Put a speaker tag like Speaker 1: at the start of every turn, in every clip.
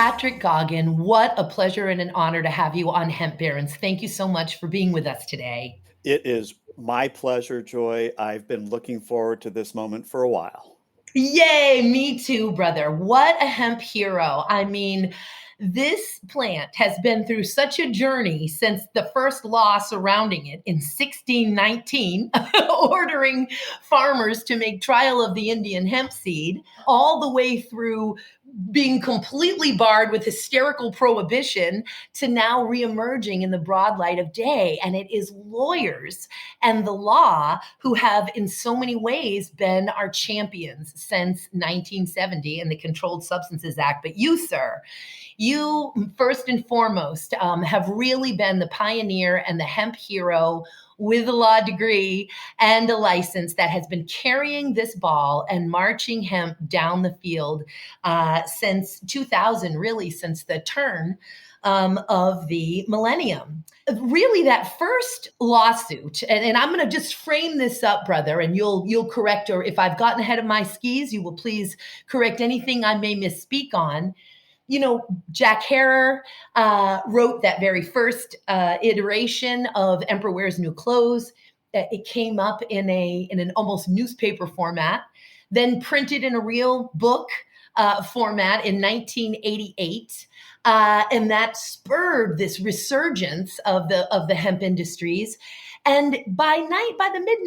Speaker 1: Patrick Goggin, what a pleasure and an honor to have you on Hemp Barons. Thank you so much for being with us today.
Speaker 2: It is my pleasure, Joy. I've been looking forward to this moment for a while.
Speaker 1: Yay, me too, brother. What a hemp hero. I mean, this plant has been through such a journey since the first law surrounding it in 1619, ordering farmers to make trial of the Indian hemp seed, all the way through being completely barred with hysterical prohibition to now reemerging in the broad light of day. And it is lawyers and the law who have in so many ways been our champions since 1970 and the Controlled Substances Act. But you, sir, you first and foremost have really been the pioneer and the hemp hero with a law degree and a license that has been carrying this ball and marching hemp down the field since 2000, really since the turn of the millennium. Really, that first lawsuit, and I'm going to just frame this up, brother, and you'll correct, or if I've gotten ahead of my skis, you will please correct anything I may misspeak on. You know, Jack Herer wrote that very first iteration of Emperor Wears New Clothes. It came up in an almost newspaper format, then printed in a real book format in 1988. And that spurred this resurgence of the hemp industries. And by the mid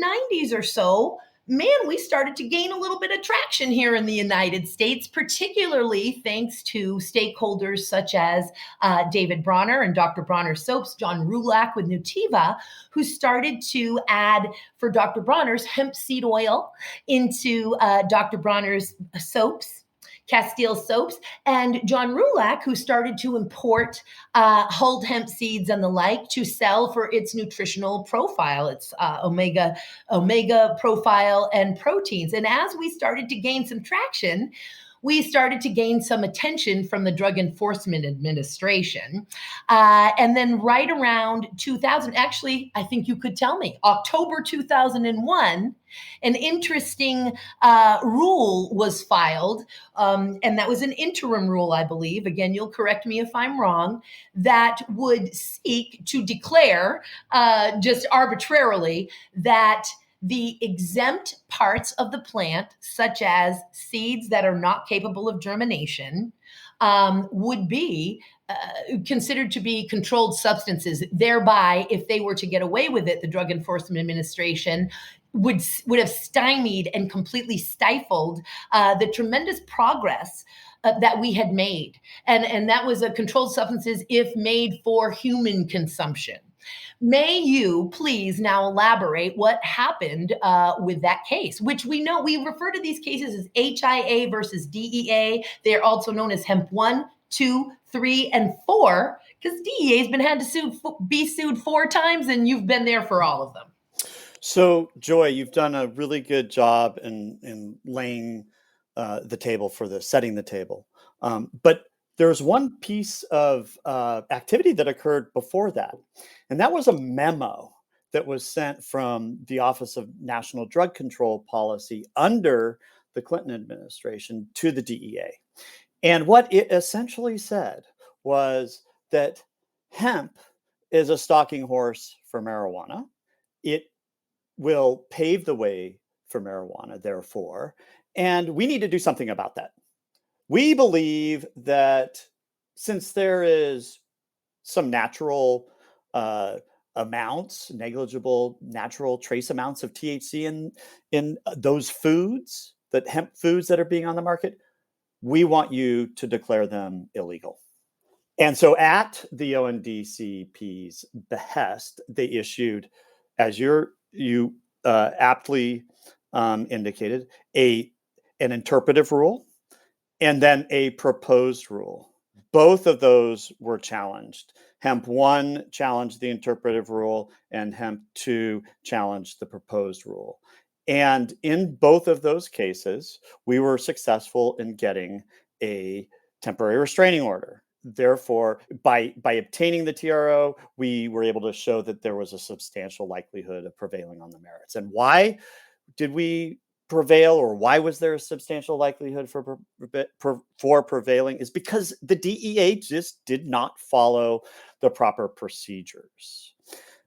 Speaker 1: 90s or so, man, we started to gain a little bit of traction here in the United States, particularly thanks to stakeholders such as David Bronner and Dr. Bronner's Soaps, John Rulak with Nutiva, who started to add for Dr. Bronner's hemp seed oil into Dr. Bronner's soaps. Castile soaps, and John Rulak, who started to import hulled hemp seeds and the like to sell for its nutritional profile, its omega profile and proteins. And as we started to gain some traction, we started to gain some attention from the Drug Enforcement Administration. And then right around 2000, actually, I think you could tell me, October 2001, an interesting rule was filed, and that was an interim rule, I believe. Again, you'll correct me if I'm wrong, that would seek to declare just arbitrarily that the exempt parts of the plant, such as seeds that are not capable of germination, would be considered to be controlled substances. Thereby, if they were to get away with it, the Drug Enforcement Administration would have stymied and completely stifled the tremendous progress that we had made. And that was a controlled substances if made for human consumption. May you please now elaborate what happened with that case, which we know we refer to these cases as HIA versus DEA. They're also known as Hemp 1, 2, 3, and 4, because DEA has been had to be sued 4 times, and you've been there for all of them.
Speaker 2: So, Joy, you've done a really good job in laying the table for this, setting the table. But there's one piece of activity that occurred before that, and that was a memo that was sent from the Office of National Drug Control Policy under the Clinton administration to the DEA. And what it essentially said was that hemp is a stalking horse for marijuana. It will pave the way for marijuana, therefore, and we need to do something about that. We believe that since there is some natural amounts, negligible natural trace amounts of THC in those foods, that hemp foods that are being on the market, we want you to declare them illegal. And so at the ONDCP's behest, they issued, as you aptly indicated, an interpretive rule and then a proposed rule. Both of those were challenged. Hemp 1 challenged the interpretive rule, and Hemp 2 challenged the proposed rule. And in both of those cases, we were successful in getting a temporary restraining order. Therefore, by obtaining the TRO, we were able to show that there was a substantial likelihood of prevailing on the merits. And why did we prevail, or why was there a substantial likelihood for prevailing, is because the DEA just did not follow the proper procedures.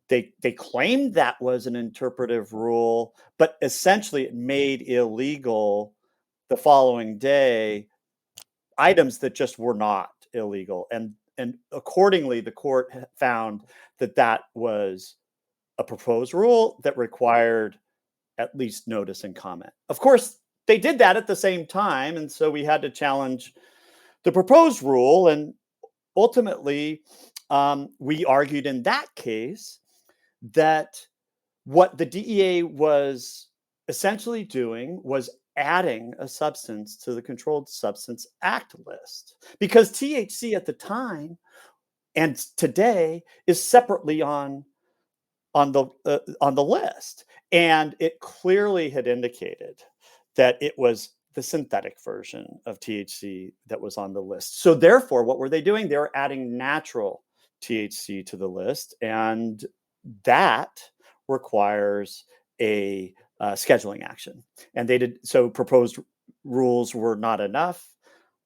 Speaker 2: They claimed that was an interpretive rule, but essentially it made illegal the following day items that just were not illegal. And accordingly, the court found that that was a proposed rule that required at least notice and comment. Of course, they did that at the same time, and so we had to challenge the proposed rule. And ultimately, we argued in that case that what the DEA was essentially doing was adding a substance to the Controlled Substance Act list, because THC at the time and today is separately on the list, and it clearly had indicated that it was the synthetic version of THC that was on the list. So therefore, what were they doing? They were adding natural THC to the list, and that requires a scheduling action. And they did so. Proposed rules were not enough.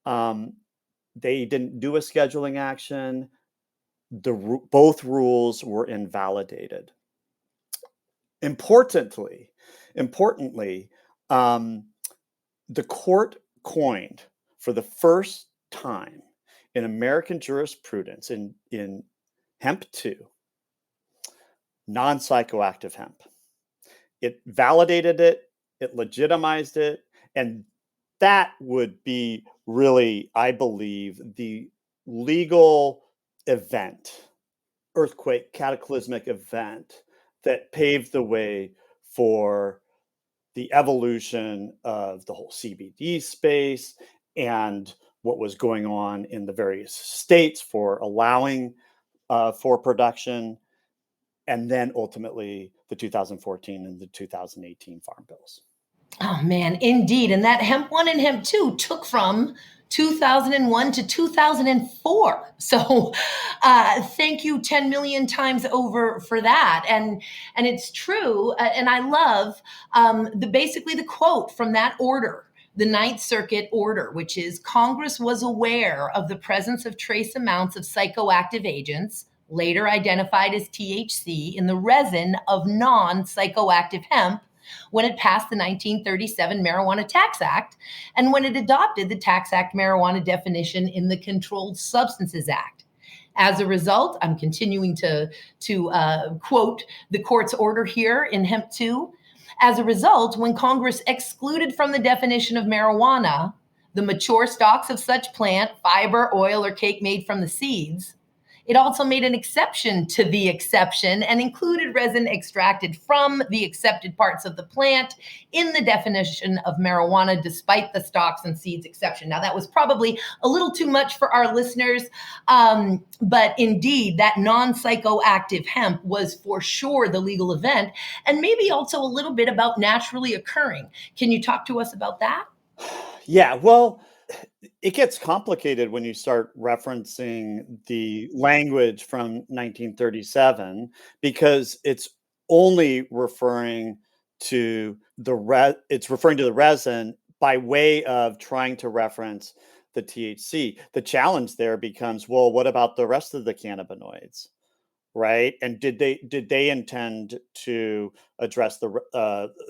Speaker 2: They didn't do a scheduling action. Both rules were invalidated. Importantly, the court coined for the first time in American jurisprudence in hemp 2, non-psychoactive hemp. It validated it, it legitimized it, and that would be really, I believe, the legal event, earthquake, cataclysmic event that paved the way for the evolution of the whole CBD space and what was going on in the various states for allowing for production, and then ultimately the 2014 and the 2018 farm bills.
Speaker 1: Oh man, indeed. And that hemp 1 and hemp 2 took from 2001 to 2004. So thank you 10 million times over for that. And it's true. And I love basically the quote from that order, the Ninth Circuit order, which is Congress was aware of the presence of trace amounts of psychoactive agents, later identified as THC, in the resin of non-psychoactive hemp when it passed the 1937 Marijuana Tax Act and when it adopted the Tax Act marijuana definition in the Controlled Substances Act. As a result, I'm continuing to quote the court's order here in Hemp 2. As a result, when Congress excluded from the definition of marijuana the mature stalks of such plant, fiber, oil, or cake made from the seeds, it also made an exception to the exception and included resin extracted from the accepted parts of the plant in the definition of marijuana, despite the stalks and seeds exception. Now, that was probably a little too much for our listeners, but indeed, that non-psychoactive hemp was for sure the legal event, and maybe also a little bit about naturally occurring. Can you talk to us about that?
Speaker 2: Yeah, well, it gets complicated when you start referencing the language from 1937, because it's only referring to the resin by way of trying to reference the THC. The challenge there becomes, well, what about the rest of the cannabinoids, right? And did they intend to address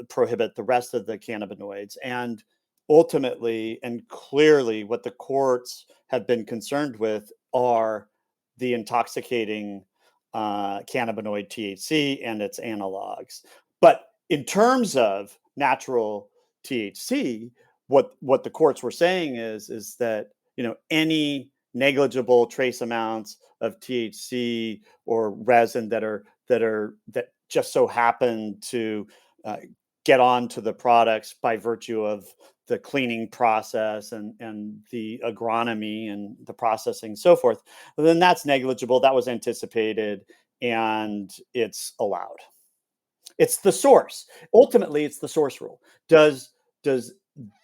Speaker 2: prohibit the rest of the cannabinoids? And ultimately and clearly, what the courts have been concerned with are the intoxicating cannabinoid THC and its analogs. But in terms of natural THC, what the courts were saying is that, any negligible trace amounts of THC or resin that just so happen to get onto the products by virtue of the cleaning process and the agronomy and the processing and so forth, then that's negligible. That was anticipated and it's allowed. It's the source. Ultimately, it's the source rule. Does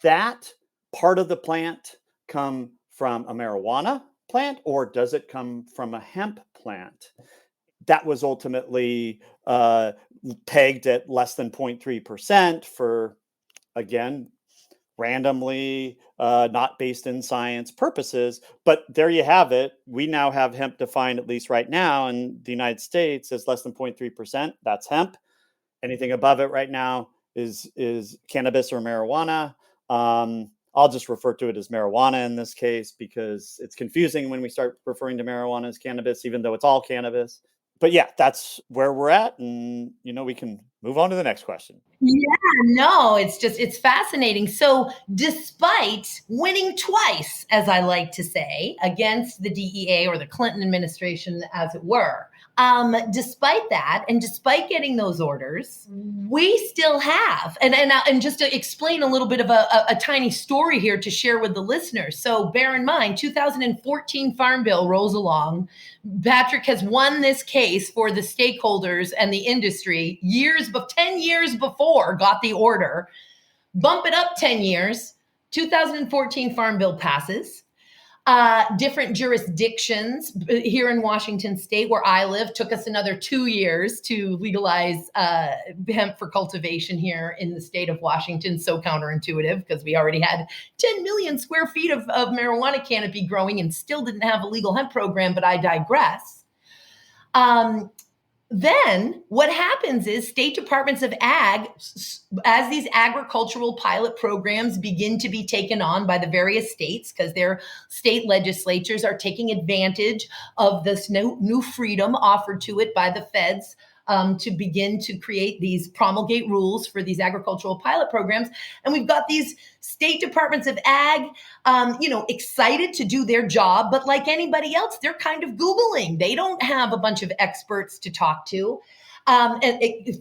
Speaker 2: that part of the plant come from a marijuana plant, or does it come from a hemp plant? That was ultimately pegged at less than 0.3% for again, randomly, not based in science purposes. But there you have it. We now have hemp defined, at least right now in the United States, as less than 0.3%. That's hemp. Anything above it right now is cannabis or marijuana. I'll just refer to it as marijuana in this case because it's confusing when we start referring to marijuana as cannabis, even though it's all cannabis. But yeah, that's where we're at, and we can move on to the next question.
Speaker 1: Yeah, no, it's fascinating. So, despite winning twice, as I like to say, against the DEA or the Clinton administration, as it were, despite that, and despite getting those orders, we still have, and just to explain a little bit of a tiny story here to share with the listeners. So, bear in mind, 2014 Farm Bill rolls along. Patrick has won this case for the stakeholders and the industry 10 years before got the order. Bump it up 10 years. 2014 Farm Bill passes. Different jurisdictions here in Washington State, where I live, took us another 2 years to legalize hemp for cultivation here in the state of Washington. So counterintuitive, because we already had 10 million square feet of marijuana canopy growing and still didn't have a legal hemp program, but I digress. Then what happens is state departments of ag, as these agricultural pilot programs begin to be taken on by the various states, because their state legislatures are taking advantage of this new freedom offered to it by the feds, to begin to create these promulgate rules for these agricultural pilot programs. And we've got these state departments of ag, excited to do their job, but like anybody else, they're kind of Googling. They don't have a bunch of experts to talk to.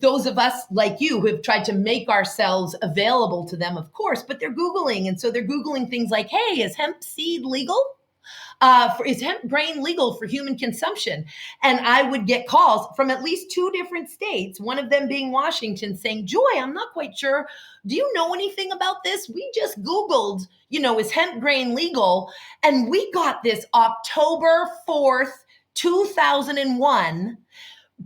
Speaker 1: Those of us like you who have tried to make ourselves available to them, of course, but they're Googling. And so they're Googling things like, hey, is hemp seed legal? Is hemp grain legal for human consumption? And I would get calls from at least 2 different states, one of them being Washington, saying, Joy, I'm not quite sure. Do you know anything about this? We just Googled, is hemp grain legal? And we got this October 4th, 2001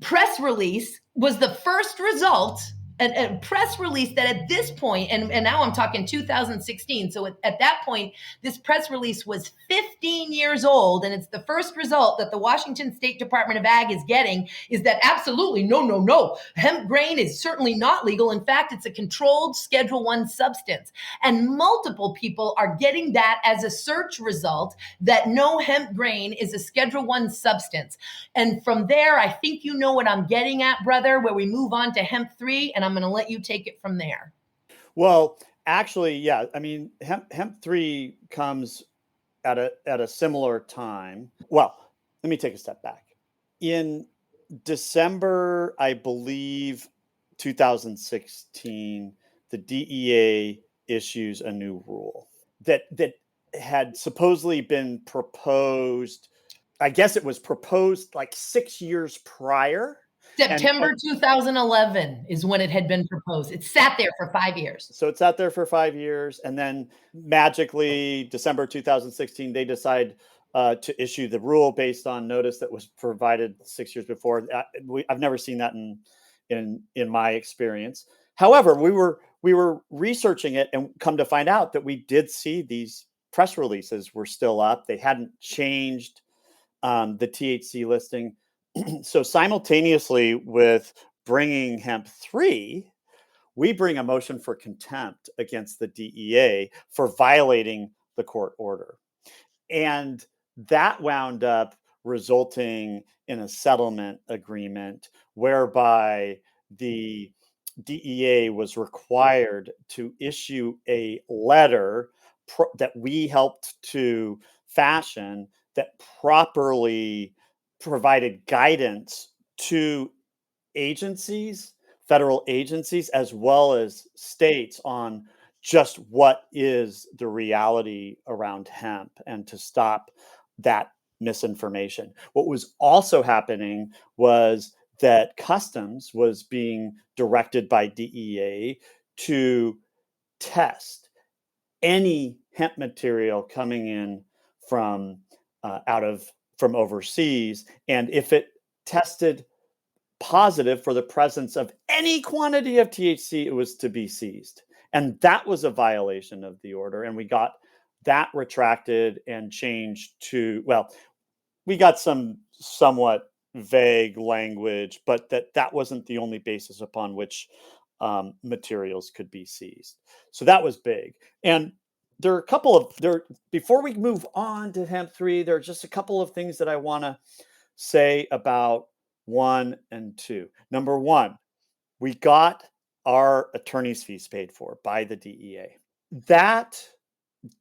Speaker 1: press release was the first result, a press release that at this point, and now I'm talking 2016. So at that point, this press release was 15 years old. And it's the first result that the Washington State Department of Ag is getting is that absolutely, no, hemp grain is certainly not legal. In fact, it's a controlled Schedule I substance. And multiple people are getting that as a search result, that no, hemp grain is a Schedule I substance. And from there, I think you know what I'm getting at, brother, where we move on to hemp 3, and I'm going to let you take it from there.
Speaker 2: Well, actually, yeah. I mean, hemp 3 comes at a similar time. Well, let me take a step back. In December, I believe, 2016, the DEA issues a new rule that had supposedly been proposed. I guess it was proposed like 6 years prior.
Speaker 1: September 2011 is when it had been proposed. It sat there for 5 years.
Speaker 2: So it sat there for 5 years. And then magically, December 2016, they decide to issue the rule based on notice that was provided 6 years before. I've never seen that in my experience. However, we were researching it and come to find out that we did see these press releases were still up. They hadn't changed the THC listing. So simultaneously with bringing hemp 3, we bring a motion for contempt against the DEA for violating the court order. And that wound up resulting in a settlement agreement whereby the DEA was required to issue a letter that we helped to fashion that properly provided guidance to agencies, federal agencies, as well as states on just what is the reality around hemp and to stop that misinformation. What was also happening was that Customs was being directed by DEA to test any hemp material coming in from from overseas, and if it tested positive for the presence of any quantity of THC, it was to be seized. And that was a violation of the order. And we got that retracted and changed to, well, we got some somewhat vague language, but that wasn't the only basis upon which materials could be seized. So that was big. And there are a couple of before we move on to hemp 3, there are just a couple of things that I want to say about 1 and 2. Number 1, we got our attorney's fees paid for by the DEA. That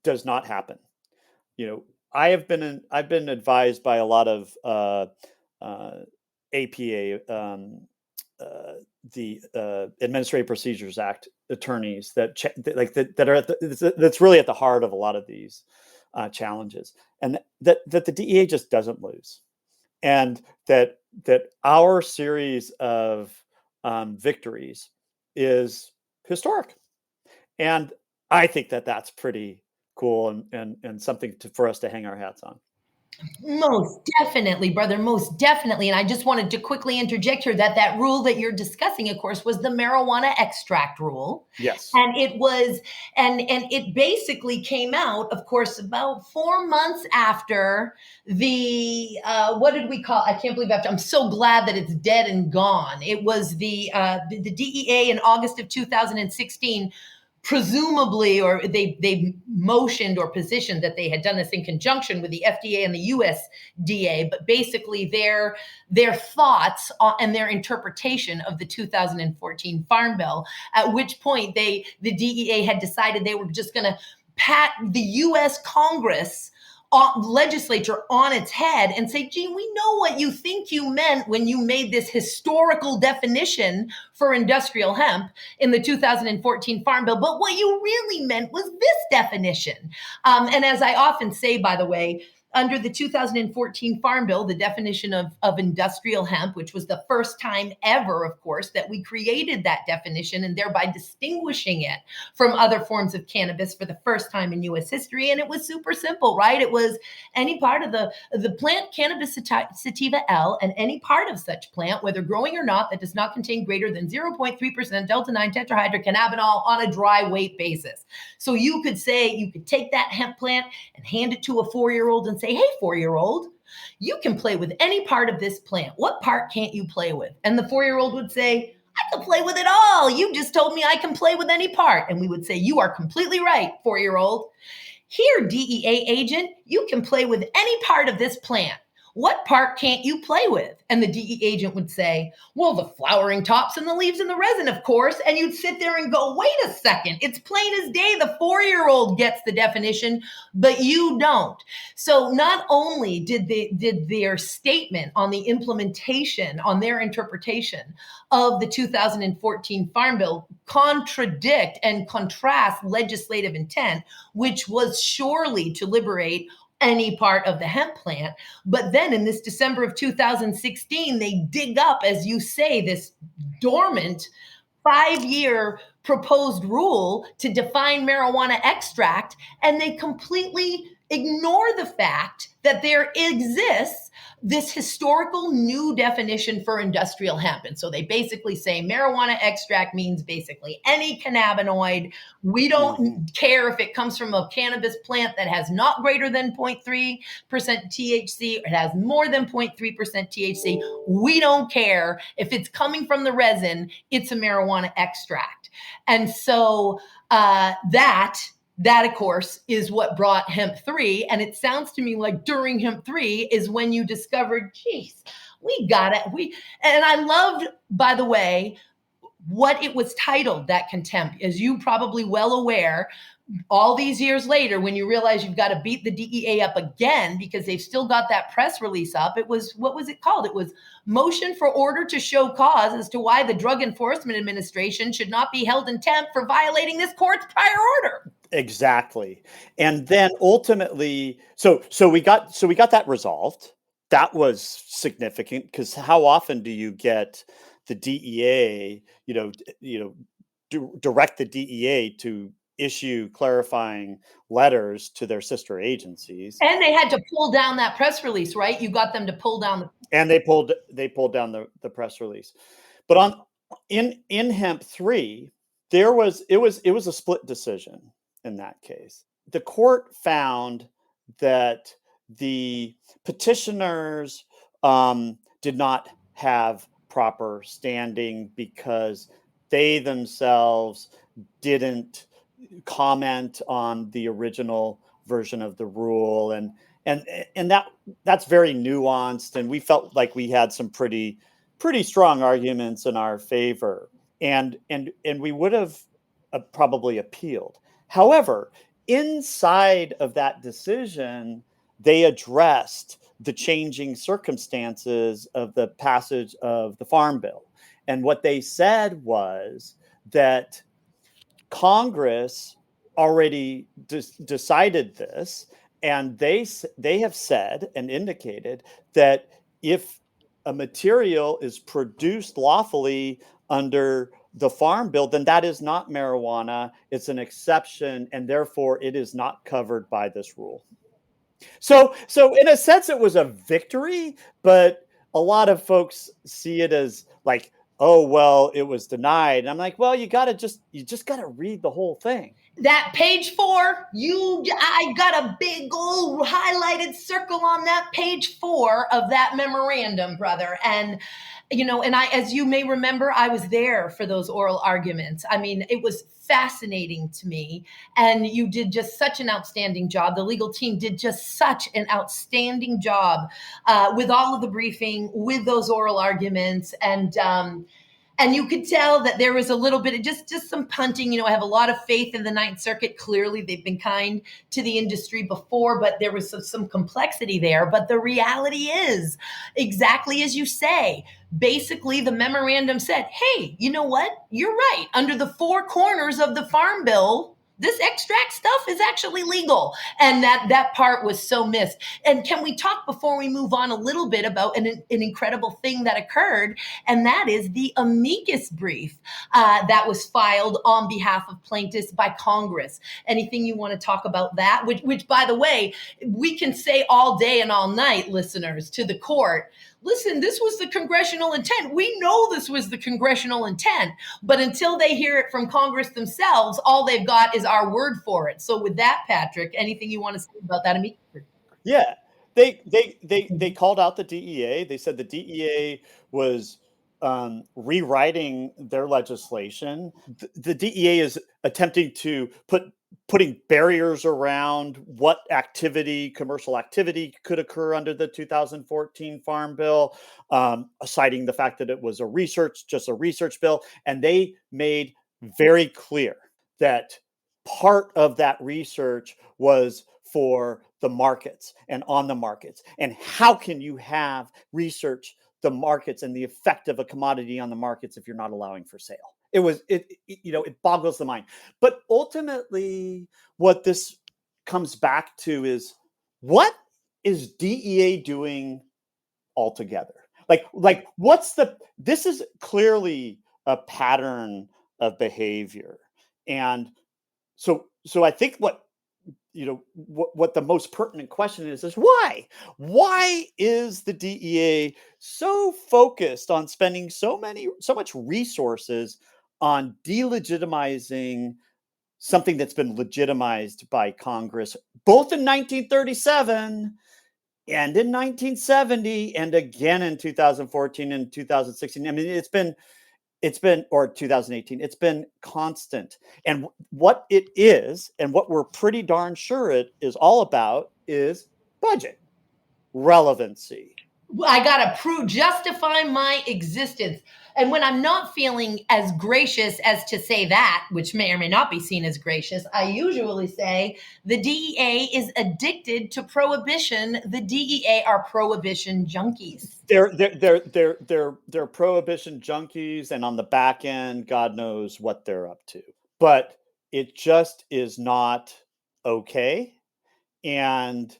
Speaker 2: does not happen. I've been advised by a lot of APA, the Administrative Procedures Act attorneys that are that's really at the heart of a lot of these challenges, and that the DEA just doesn't lose, and that our series of victories is historic, and I think that's pretty cool and something for us to hang our hats on.
Speaker 1: Most definitely, brother, most definitely. And I just wanted to quickly interject here that rule that you're discussing, of course, was the marijuana extract rule.
Speaker 2: Yes.
Speaker 1: And it was, and it basically came out, of course, about 4 months after the, what did we call, I can't believe I'm so glad that it's dead and gone. It was the DEA in August of 2016 presumably, or they motioned or positioned that they had done this in conjunction with the FDA and the USDA, but basically their thoughts and their interpretation of the 2014 Farm Bill, at which point the DEA had decided they were just going to pat the US Congress legislature on its head and say, gee, we know what you think you meant when you made this historical definition for industrial hemp in the 2014 Farm Bill, but what you really meant was this definition. And as I often say, by the way, under the 2014 Farm Bill, the definition of industrial hemp, which was the first time ever, of course, that we created that definition and thereby distinguishing it from other forms of cannabis for the first time in U.S. history. And it was super simple, right? It was any part of the plant cannabis sativa L and any part of such plant, whether growing or not, that does not contain greater than 0.3% delta-9 tetrahydrocannabinol on a dry weight basis. So you could take that hemp plant and hand it to a 4-year-old and say, hey, 4-year-old, you can play with any part of this plant. What part can't you play with? And the 4-year-old would say, I can play with it all. You just told me I can play with any part. And we would say, you are completely right, 4-year-old. Here, DEA agent, you can play with any part of this plant. What part can't you play with? And the DEA agent would say, well, the flowering tops and the leaves and the resin, of course. And you'd sit there and go, wait a second. It's plain as day. The 4-year-old gets the definition, but you don't. So not only did their statement on the implementation, on their interpretation of the 2014 Farm Bill contradict and contrast legislative intent, which was surely to liberate any part of the hemp plant. But then in this December of 2016, they dig up, as you say, this dormant 5-year proposed rule to define marijuana extract, and they completely ignore the fact that there exists this historical new definition for industrial hemp. And so they basically say marijuana extract means basically any cannabinoid. We don't care if it comes from a cannabis plant that has not greater than 0.3% THC, or it has more than 0.3% THC. We don't care. If it's coming from the resin, it's a marijuana extract. And so that, of course, is what brought hemp 3. And it sounds to me like during hemp 3 is when you discovered, geez, we got it. And I loved, by the way, what it was titled, that contempt. As you probably well aware, all these years later, when you realize you've got to beat the DEA up again because they've still got that press release up, it was, what was it called? It was Motion for Order to Show Cause as to why the Drug Enforcement Administration should not be held in contempt for violating this court's prior order.
Speaker 2: Exactly. And then ultimately, so we got that resolved. That was significant, because how often do you get the DEA, direct the DEA to issue clarifying letters to their sister agencies?
Speaker 1: And they had to pull down that press release, right? You got them to pull down
Speaker 2: and they pulled down the press release. But in hemp 3, it was a split decision in that case. The court found that the petitioners did not have proper standing because they themselves didn't comment on the original version of the rule, and that's very nuanced, and we felt like we had some pretty strong arguments in our favor, and we would have probably appealed. However, inside of that decision, they addressed the changing circumstances of the passage of the Farm Bill. And what they said was that Congress already decided this, and they have said and indicated that if a material is produced lawfully under the Farm Bill, then that is not marijuana. It's an exception, and therefore it is not covered by this rule. So in a sense, it was a victory, but a lot of folks see it as like, oh, well, it was denied. And I'm like, well, you just got to read the whole thing.
Speaker 1: That page 4, I got a big old highlighted circle on that page 4 of that memorandum, brother. And, and as you may remember, I was there for those oral arguments. I mean, it was fascinating to me. And you did just such an outstanding job. The legal team did just such an outstanding job with all of the briefing, with those oral arguments. And you could tell that there was a little bit of just some punting. I have a lot of faith in the Ninth Circuit. Clearly, they've been kind to the industry before, but there was some complexity there. But the reality is, exactly as you say, basically the memorandum said, hey, you know what? You're right. Under the 4 corners of the Farm Bill, this extract stuff is actually legal. And that part was so missed. And can we talk before we move on a little bit about an incredible thing that occurred? And that is the amicus brief that was filed on behalf of plaintiffs by Congress. Anything you want to talk about that? Which, by the way, we can say all day and all night, listeners, to the court, listen, this was the congressional intent. We know this was the congressional intent, but until they hear it from Congress themselves, all they've got is our word for it. So with that, Patrick, anything you want to say about that?
Speaker 2: Yeah, they called out the DEA. They said the DEA was rewriting their legislation. The DEA is attempting to putting barriers around what commercial activity could occur under the 2014 Farm Bill, citing the fact that it was just a research bill. And they made very clear that part of that research was for the markets and on the markets. And how can you have research the markets and the effect of a commodity on the markets if you're not allowing for sale? It boggles the mind. But ultimately, what this comes back to is, what is DEA doing altogether? Like this is clearly a pattern of behavior. And so I think what the most pertinent question is why? Why is the DEA so focused on spending so much resources on delegitimizing something that's been legitimized by Congress, both in 1937 and in 1970, and again in 2014 and 2016? I mean, it's been or 2018, it's been constant. And what it is, and what we're pretty darn sure it is all about, is budget relevancy.
Speaker 1: I got to justify my existence. And when I'm not feeling as gracious as to say that, which may or may not be seen as gracious, I usually say the DEA is addicted to prohibition. The DEA are prohibition junkies.
Speaker 2: They're prohibition junkies, and on the back end, God knows what they're up to. But it just is not okay. And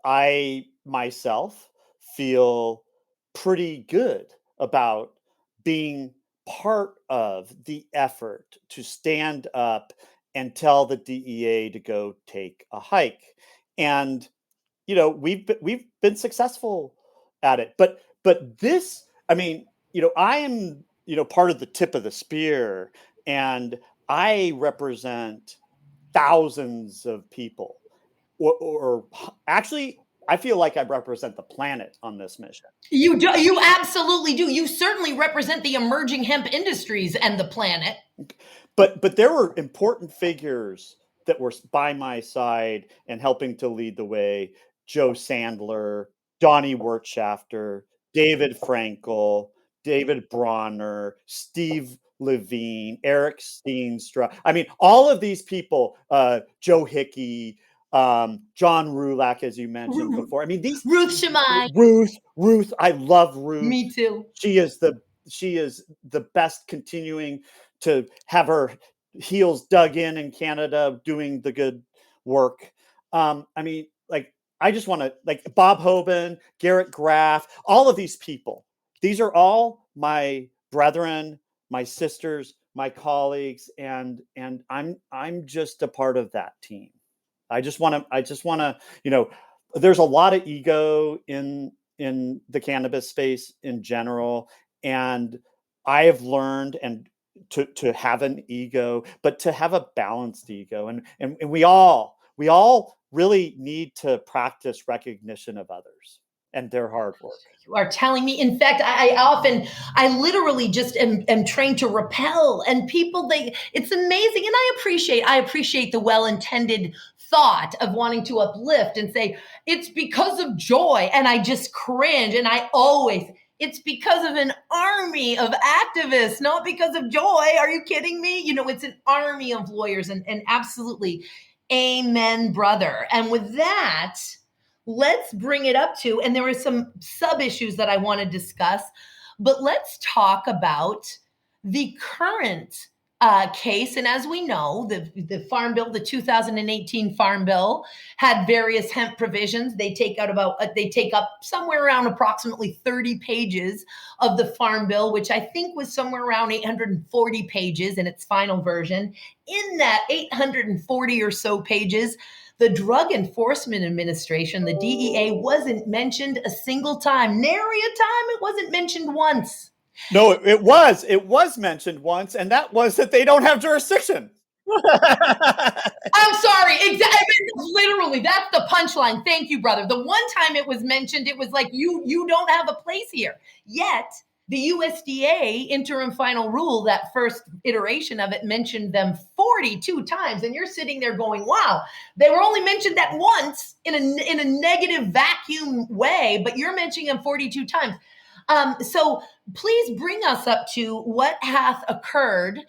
Speaker 2: I myself feel pretty good about being part of the effort to stand up and tell the DEA to go take a hike. And we've been successful at it. But this, I mean, I am part of the tip of the spear, and I represent thousands of people, or actually, I feel like I represent the planet on this mission.
Speaker 1: You do. You absolutely do. You certainly represent the emerging hemp industries and the planet.
Speaker 2: But there were important figures that were by my side and helping to lead the way. Joe Sandler, Donnie Wirtschafter, David Frankel, David Bronner, Steve Levine, Eric Steenstra. I mean, all of these people, Joe Hickey, John Rulak, as you mentioned before. I mean, these
Speaker 1: Ruth Shemai.
Speaker 2: Ruth, I love Ruth.
Speaker 1: Me too.
Speaker 2: She is the best, continuing to have her heels dug in Canada, doing the good work. I mean, like, I just want to, like, Bob Hoban, Garrett Graff, all of these people. These are all my brethren, my sisters, my colleagues, and I'm just a part of that team. I just want to, there's a lot of ego in the cannabis space in general, and I have learned to have an ego, but to have a balanced ego, and we all really need to practice recognition of others and their hard work.
Speaker 1: You are telling me. In fact, I literally just am trained to repel, and people, it's amazing. And I appreciate the well-intended thought of wanting to uplift and say, it's because of Joy. And I just cringe. And it's because of an army of activists, not because of Joy. Are you kidding me? It's an army of lawyers, and absolutely. Amen, brother. And with that, let's bring it up to, and there are some sub issues that I want to discuss, but let's talk about the current case. And as we know, the Farm Bill, the 2018 Farm Bill, had various hemp provisions. They take up somewhere around approximately 30 pages of the Farm Bill, which I think was somewhere around 840 pages in its final version. In that 840 or so pages, the Drug Enforcement Administration, the DEA, wasn't mentioned a single time. Nary a time it wasn't mentioned once.
Speaker 2: No, it was mentioned once, and that was that they don't have jurisdiction.
Speaker 1: I'm sorry. Exactly. Literally, that's the punchline. Thank you, brother. The one time it was mentioned, it was like, you don't have a place here. Yet the USDA interim final rule, that first iteration of it, mentioned them 42 times. And you're sitting there going, wow, they were only mentioned that once in a negative vacuum way, but you're mentioning them 42 times. So please bring us up to what hath occurred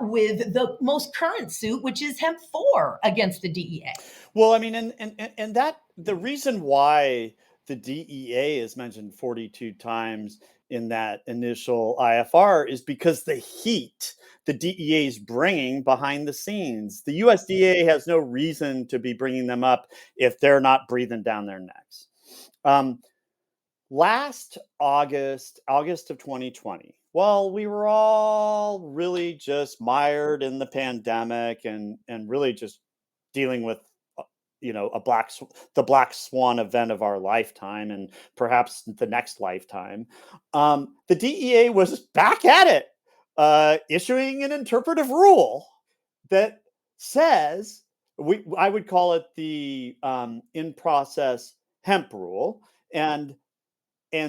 Speaker 1: with the most current suit, which is Hemp 4 against the DEA.
Speaker 2: Well, I mean, and that the reason why the DEA is mentioned 42 times in that initial IFR is because the heat the DEA is bringing behind the scenes. The USDA has no reason to be bringing them up if they're not breathing down their necks. Last August of 2020, well, we were all really just mired in the pandemic and really just dealing with the black swan event of our lifetime and perhaps the next lifetime. The DEA was back at it, issuing an interpretive rule that says, I would call it the in process hemp rule and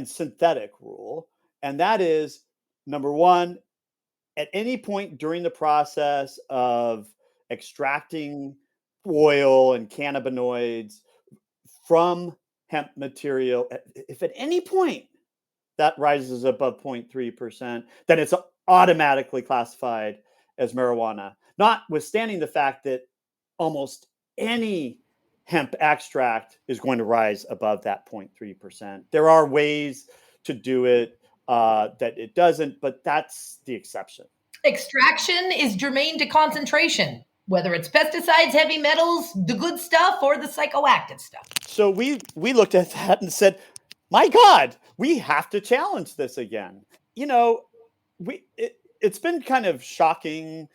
Speaker 2: synthetic rule. And that is, number one, at any point during the process of extracting oil and cannabinoids from hemp material, if at any point that rises above 0.3%, then it's automatically classified as marijuana, notwithstanding the fact that almost any hemp extract is going to rise above that 0.3%. There are ways to do it that it doesn't, but that's the exception.
Speaker 1: Extraction is germane to concentration, whether it's pesticides, heavy metals, the good stuff, or the psychoactive stuff.
Speaker 2: So we looked at that and said, my God, we have to challenge this again. It's been kind of shocking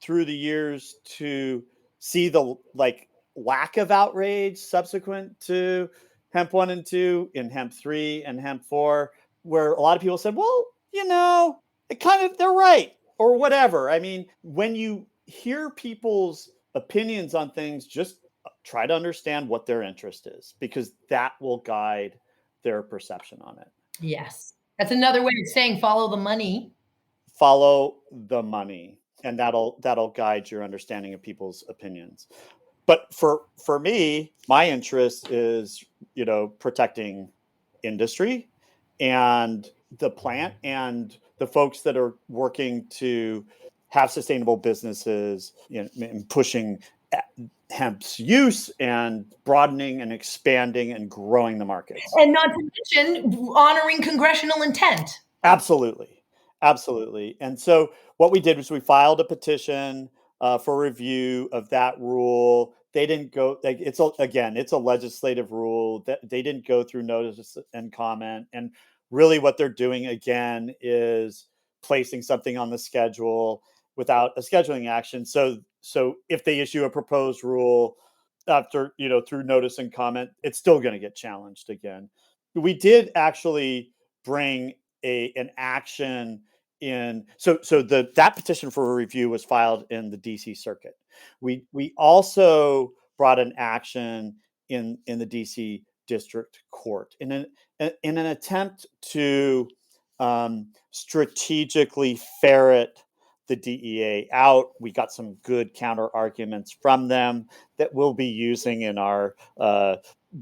Speaker 2: through the years to see the lack of outrage subsequent to Hemp 1 and 2 in Hemp 3 and Hemp 4, where a lot of people said, well, they're right. or whatever. I mean, when you hear people's opinions on things, just try to understand what their interest is, because that will guide their perception on it.
Speaker 1: Yes. That's another way of saying follow the money.
Speaker 2: Follow the money, and that'll guide your understanding of people's opinions. But for me, my interest is, protecting industry and the plant and the folks that are working to have sustainable businesses, and pushing hemp's use and broadening and expanding and growing the markets.
Speaker 1: And not to mention honoring congressional intent.
Speaker 2: Absolutely. Absolutely. And so what we did was we filed a petition for review of that rule. They didn't go, like, it's a legislative rule that they didn't go through notice and comment. And really what they're doing again is placing something on the schedule without a scheduling action. So if they issue a proposed rule after, through notice and comment, it's still going to get challenged again. We did actually bring an action in, that petition for review was filed in the DC circuit. We also brought an action in the DC district court in an attempt to strategically ferret the DEA out. We got some good counter arguments from them that we'll be using in our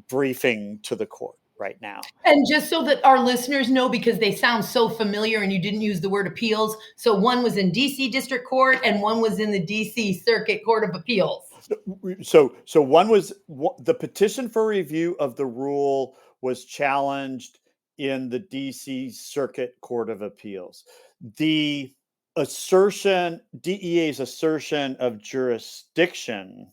Speaker 2: briefing to the court right now.
Speaker 1: And just so that our listeners know, because they sound so familiar and you didn't use the word appeals. So one was in DC District Court and one was in the DC Circuit Court of Appeals.
Speaker 2: So one was the petition for review of the rule was challenged in the DC Circuit Court of Appeals. The DEA's assertion of jurisdiction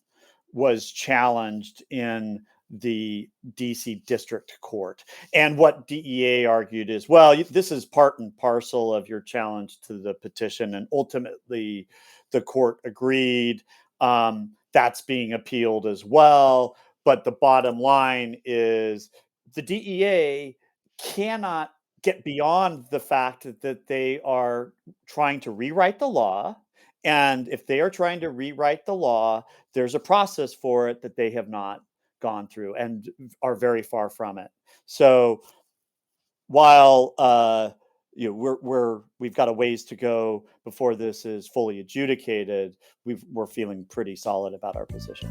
Speaker 2: was challenged in the DC District Court. And what DEA argued is, well, this is part and parcel of your challenge to the petition. And ultimately, the court agreed. That's being appealed as well. But the bottom line is the DEA cannot get beyond the fact that they are trying to rewrite the law. And if they are trying to rewrite the law, there's a process for it that they have not gone through and are very far from it. So while we've got a ways to go before this is fully adjudicated, we're feeling pretty solid about our position.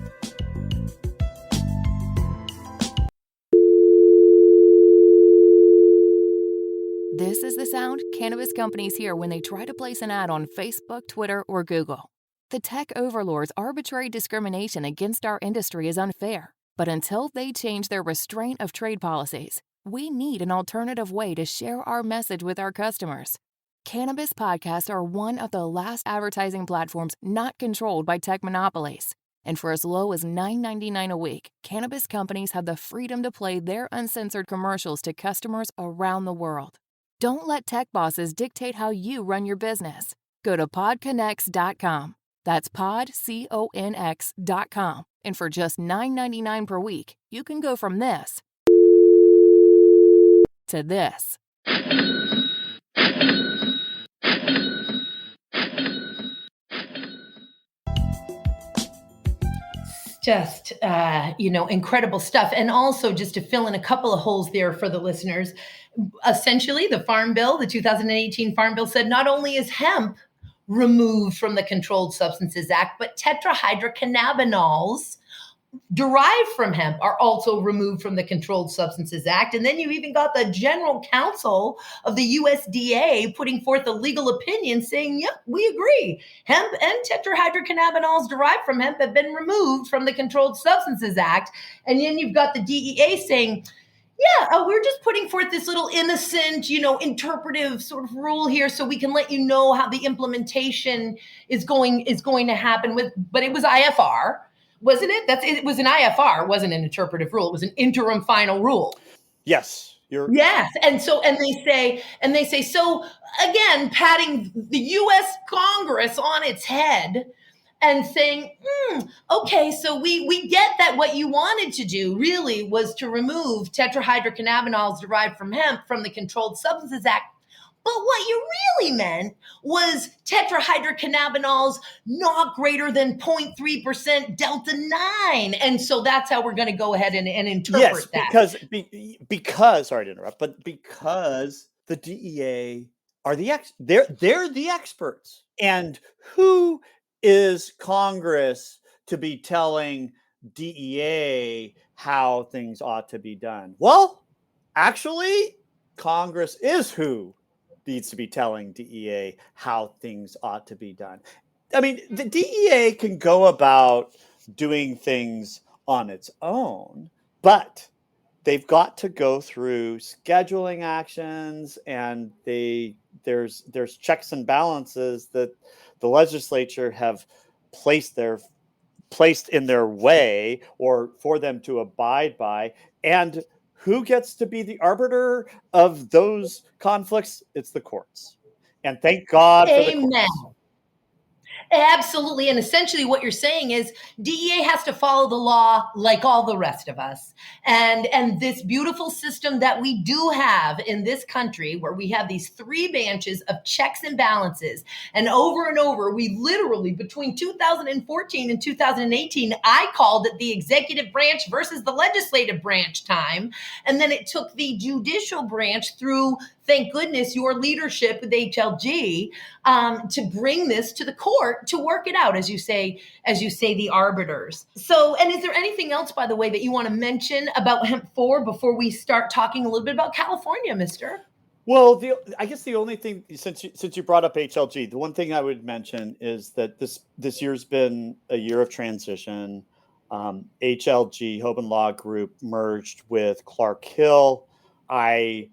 Speaker 3: This is the sound cannabis companies hear when they try to place an ad on Facebook, Twitter, or Google. The tech overlords' arbitrary discrimination against our industry is unfair. But until they change their restraint of trade policies, we need an alternative way to share our message with our customers. Cannabis podcasts are one of the last advertising platforms not controlled by tech monopolies. And for as low as $9.99 a week, cannabis companies have the freedom to play their uncensored commercials to customers around the world. Don't let tech bosses dictate how you run your business. Go to PodConX.com. That's PodConX.com. And for just $9.99 per week, you can go from this to this.
Speaker 1: Just, incredible stuff. And also, just to fill in a couple of holes there for the listeners, essentially the Farm Bill, the 2018 Farm Bill said not only is hemp removed from the Controlled Substances Act, but tetrahydrocannabinols derived from hemp are also removed from the Controlled Substances Act. And then you even got the General Counsel of the USDA putting forth a legal opinion saying, yep, we agree. Hemp and tetrahydrocannabinols derived from hemp have been removed from the Controlled Substances Act. And then you've got the DEA saying, yeah, we're just putting forth this little innocent, interpretive sort of rule here so we can let you know how the implementation is going to happen but it was IFR. Wasn't it? It was an IFR. It wasn't an interpretive rule. It was an interim final rule.
Speaker 2: Yes.
Speaker 1: Yes. And they say, so again, patting the US Congress on its head and saying, okay, so we get that what you wanted to do really was to remove tetrahydrocannabinols derived from hemp from the Controlled Substances Act. But what you really meant was tetrahydrocannabinols not greater than 0.3% delta 9. And so that's how we're going to go ahead and interpret that.
Speaker 2: Because sorry to interrupt, but because the DEA are they're the experts. And who is Congress to be telling DEA how things ought to be done? Well, actually, Congress is who needs to be telling DEA how things ought to be done. I mean, the DEA can go about doing things on its own, but they've got to go through scheduling actions, and there's checks and balances that the legislature have placed in their way or for them to abide by. And who gets to be the arbiter of those conflicts? It's the courts. And thank God for the
Speaker 1: Amen.
Speaker 2: courts.
Speaker 1: Absolutely. And essentially what you're saying is DEA has to follow the law like all the rest of us. And this beautiful system that we do have in this country, where we have these three branches of checks and balances. And over, we literally, between 2014 and 2018, I called it the executive branch versus the legislative branch time. And then it took the judicial branch through, thank goodness, your leadership with HLG, to bring this to the court to work it out, as you say, the arbiters. So, and is there anything else, by the way, that you want to mention about Hemp 4 before we start talking a little bit about California, mister?
Speaker 2: Well, I guess the only thing, since you brought up HLG, the one thing I would mention is that this year's been a year of transition. HLG, Hoban Law Group, merged with Clark Hill. I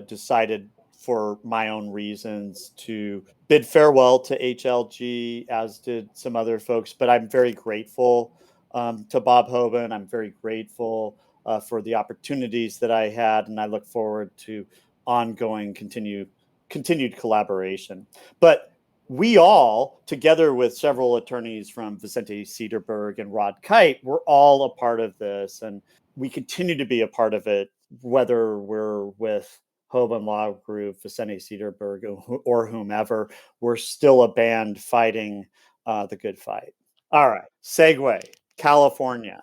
Speaker 2: decided, for my own reasons, to bid farewell to HLG, as did some other folks. But I'm very grateful to Bob Hoban. I'm very grateful for the opportunities that I had, and I look forward to ongoing continued collaboration. But we all, together with several attorneys from Vicente Cederberg and Rod Kite, we're all a part of this, and we continue to be a part of it, whether we're with Hoban Law Group, Vicente Cederberg, or whomever. We're still a band fighting the good fight. All right, segue, California.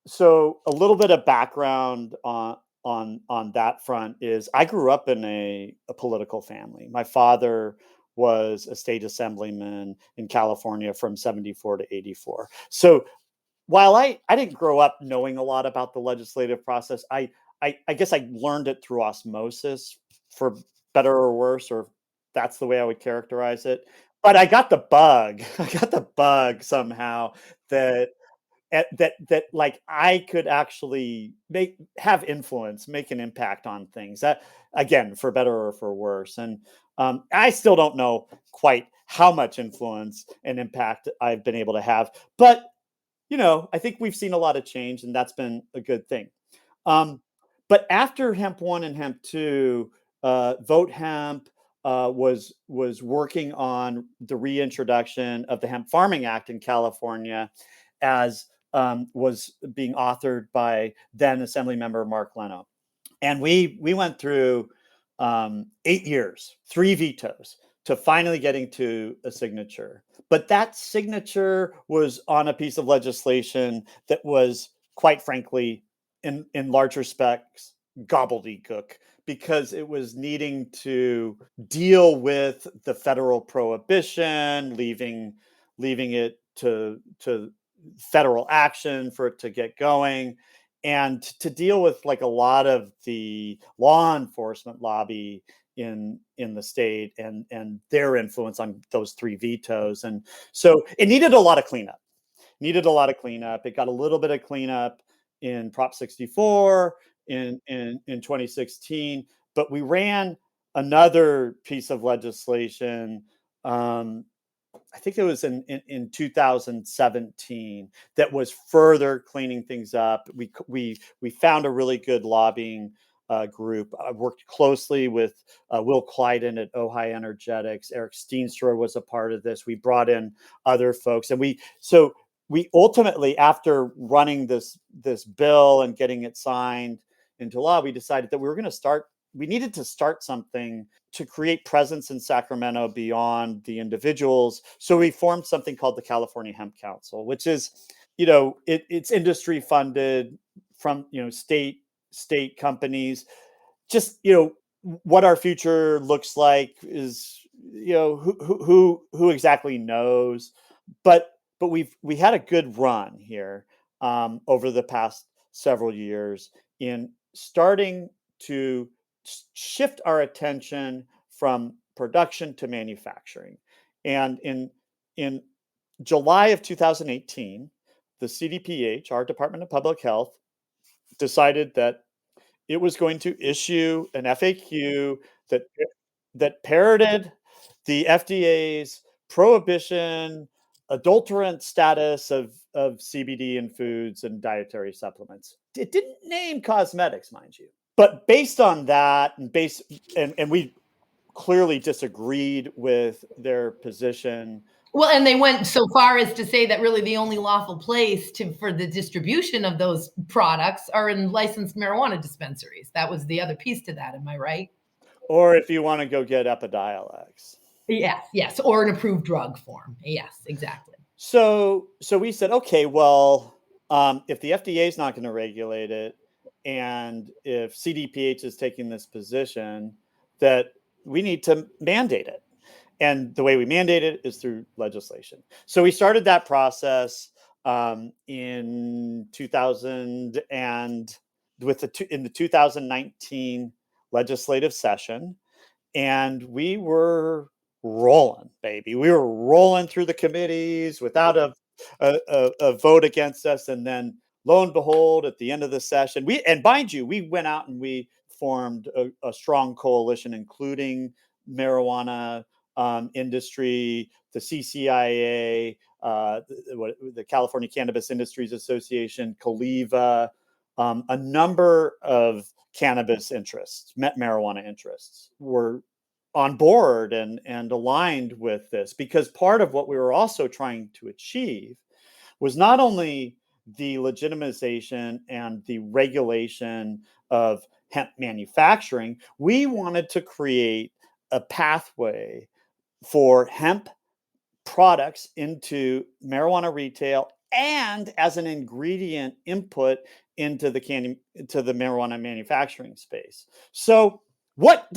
Speaker 2: So a little bit of background on that front is I grew up in a political family. My father was a state assemblyman in California from 74 to 84. So while I didn't grow up knowing a lot about the legislative process, I guess I learned it through osmosis, for better or worse, or that's the way I would characterize it. But I got the bug. I got the bug somehow that like I could actually have influence, make an impact on things. That, again, for better or for worse. And I still don't know quite how much influence and impact I've been able to have, but I think we've seen a lot of change, and that's been a good thing. But after Hemp 1 and Hemp 2, Vote Hemp was working on the reintroduction of the Hemp Farming Act in California, as was being authored by then Assemblymember Mark Leno. And we went through 8 years, 3 vetoes, to finally getting to a signature. But that signature was on a piece of legislation that was, quite frankly, in large respects, gobbledygook, because it was needing to deal with the federal prohibition, leaving it to federal action for it to get going, and to deal with like a lot of the law enforcement lobby in the state and their influence on those 3 vetoes. And so it needed a lot of cleanup. It got a little bit of cleanup in Prop 64 in 2016, but we ran another piece of legislation, I think it was in 2017, that was further cleaning things up. We found a really good lobbying group. I worked closely with Will Clyden at Ojai Energetics. Eric Steenstra was a part of this. We brought in other folks, and we ultimately, after running this bill and getting it signed into law, we decided that we were going to start we needed to start something to create presence in Sacramento beyond the individuals. So we formed something called the California Hemp Council, which is, it's industry funded from, state companies. Just, what our future looks like is, who exactly knows, but we had a good run here over the past several years in starting to shift our attention from production to manufacturing. And in July of 2018, the CDPH, our Department of Public Health, decided that it was going to issue an FAQ that parroted the FDA's prohibition, adulterant status of CBD in foods and dietary supplements. It didn't name cosmetics, mind you. But based on that, and we clearly disagreed with their position.
Speaker 1: Well, and they went so far as to say that really the only lawful place for the distribution of those products are in licensed marijuana dispensaries. That was the other piece to that. Am I right?
Speaker 2: Or if you want to go get Epidiolex.
Speaker 1: Yes, or an approved drug form. Yes, exactly.
Speaker 2: So we said, okay, well, if the FDA is not going to regulate it, and if CDPH is taking this position, that we need to mandate it. And the way we mandate it is through legislation. So we started that process in 2000 and in the 2019 legislative session, and we were rolling, baby. We were rolling through the committees without a vote against us, and then lo and behold, at the end of the session, we went out and we formed a strong coalition, including marijuana industry, the CCIA, the California Cannabis Industries Association, Caliva, a number of cannabis interests, marijuana interests, were on board and aligned with this, because part of what we were also trying to achieve was not only the legitimization and the regulation of hemp manufacturing, we wanted to create a pathway for hemp products into marijuana retail and as an ingredient input into the marijuana manufacturing space. So what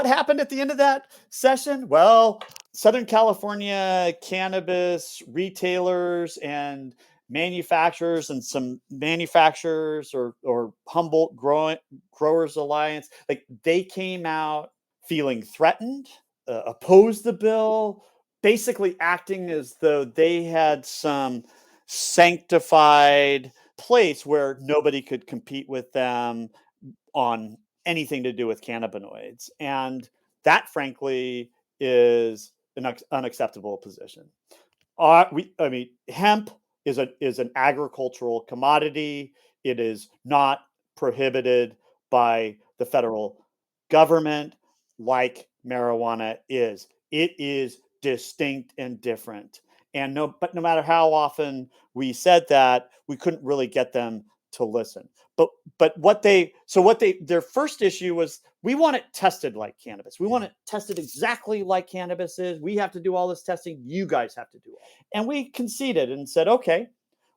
Speaker 2: happened at the end of that session? Well, Southern California cannabis retailers and manufacturers, and some manufacturers or Humboldt Growers Alliance, like, they came out feeling threatened, opposed the bill, basically acting as though they had some sanctified place where nobody could compete with them on anything to do with cannabinoids. And that, frankly, is an unacceptable position. Hemp is an agricultural commodity. It is not prohibited by the federal government like marijuana is. It is distinct and different. And no matter how often we said that, we couldn't really get them to listen. But their first issue was, we want it tested like cannabis. We want it tested exactly like cannabis is. We have to do all this testing. You guys have to do it. And we conceded and said, okay,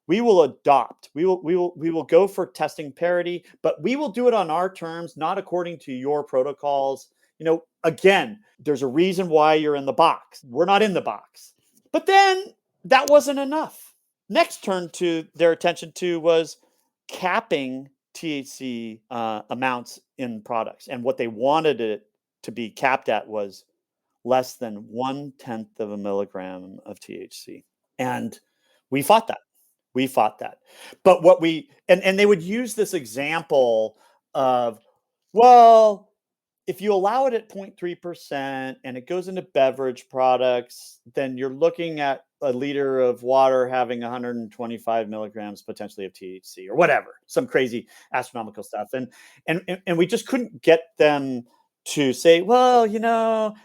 Speaker 2: we will adopt. We will go for testing parity, but we will do it on our terms, not according to your protocols. Again, there's a reason why you're in the box. We're not in the box. But then that wasn't enough. Next turn to their attention to was capping THC amounts in products. And what they wanted it to be capped at was less than 1/10 of a milligram of THC. And we fought that. But and they would use this example of, well, if you allow it at 0.3% and it goes into beverage products, then you're looking at a liter of water having 125 milligrams potentially of THC or whatever, some crazy astronomical stuff. And we just couldn't get them to say, well,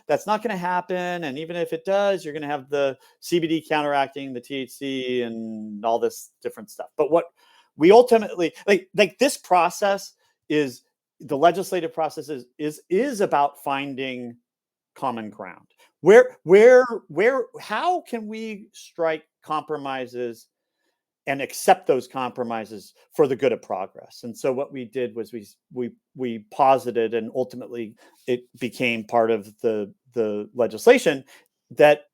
Speaker 2: that's not going to happen. And even if it does, you're going to have the CBD counteracting the THC and all this different stuff. But what we ultimately, like this process is the legislative process is about finding common ground. How can we strike compromises and accept those compromises for the good of progress? And so what we did was we posited, and ultimately it became part of the legislation, that